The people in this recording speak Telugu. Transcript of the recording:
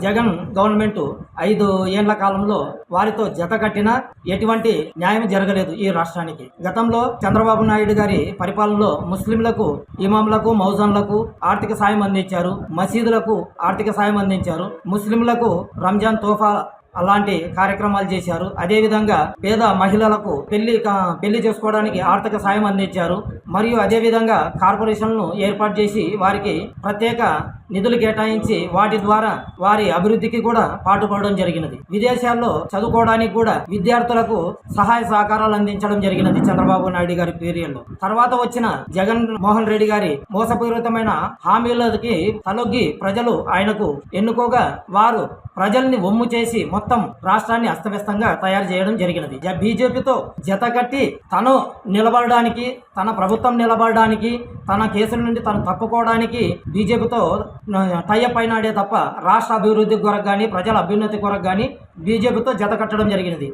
జగన్ గవర్నమెంట్ 5 ఏళ్ల కాలంలో వారితో జత కట్టినా ఎటువంటి న్యాయం జరగలేదు ఈ రాష్ట్రానికి. గతంలో చంద్రబాబు నాయుడు గారి పరిపాలనలో ముస్లింలకు, ఇమాంలకు, మౌజన్లకు ఆర్థిక సాయం అందించారు, మసీదులకు ఆర్థిక సాయం అందించారు, ముస్లింలకు రంజాన్ తోఫా అలాంటి కార్యక్రమాలు చేశారు. అదేవిధంగా పేద మహిళలకు పెళ్లి చేసుకోవడానికి ఆర్థిక సాయం అందించారు. మరియు అదేవిధంగా కార్పొరేషన్లను ఏర్పాటు చేసి వారికి ప్రత్యేక నిధులు కేటాయించి వాటి ద్వారా వారి అభివృద్ధికి కూడా పాటుపడడం జరిగినది. విదేశాల్లో చదువుకోవడానికి కూడా విద్యార్థులకు సహాయ సహకారాలు అందించడం జరిగినది చంద్రబాబు నాయుడు గారి పీరియడ్లో. తర్వాత వచ్చిన జగన్ మోహన్ రెడ్డి గారి మోసపూరితమైన హామీలకి తలొగ్గి ప్రజలు ఆయనకు ఎన్నుకోగా వారు ప్రజల్ని ఒమ్ము చేసి మొత్తం రాష్ట్రాన్ని అస్తవ్యస్తంగా తయారు చేయడం జరిగినది. బీజేపీతో జత కట్టి తను నిలబడడానికి, తన ప్రభుత్వం నిలబడడానికి, తన కేసుల నుండి తను తప్పుకోవడానికి బీజేపీతో టైఅప్ అయినాడే తప్ప రాష్ట్ర అభివృద్ధి కొరకు కానీ, ప్రజల అభ్యున్నతి కొరకు కానీ బీజేపీతో జత కట్టడం జరిగినది.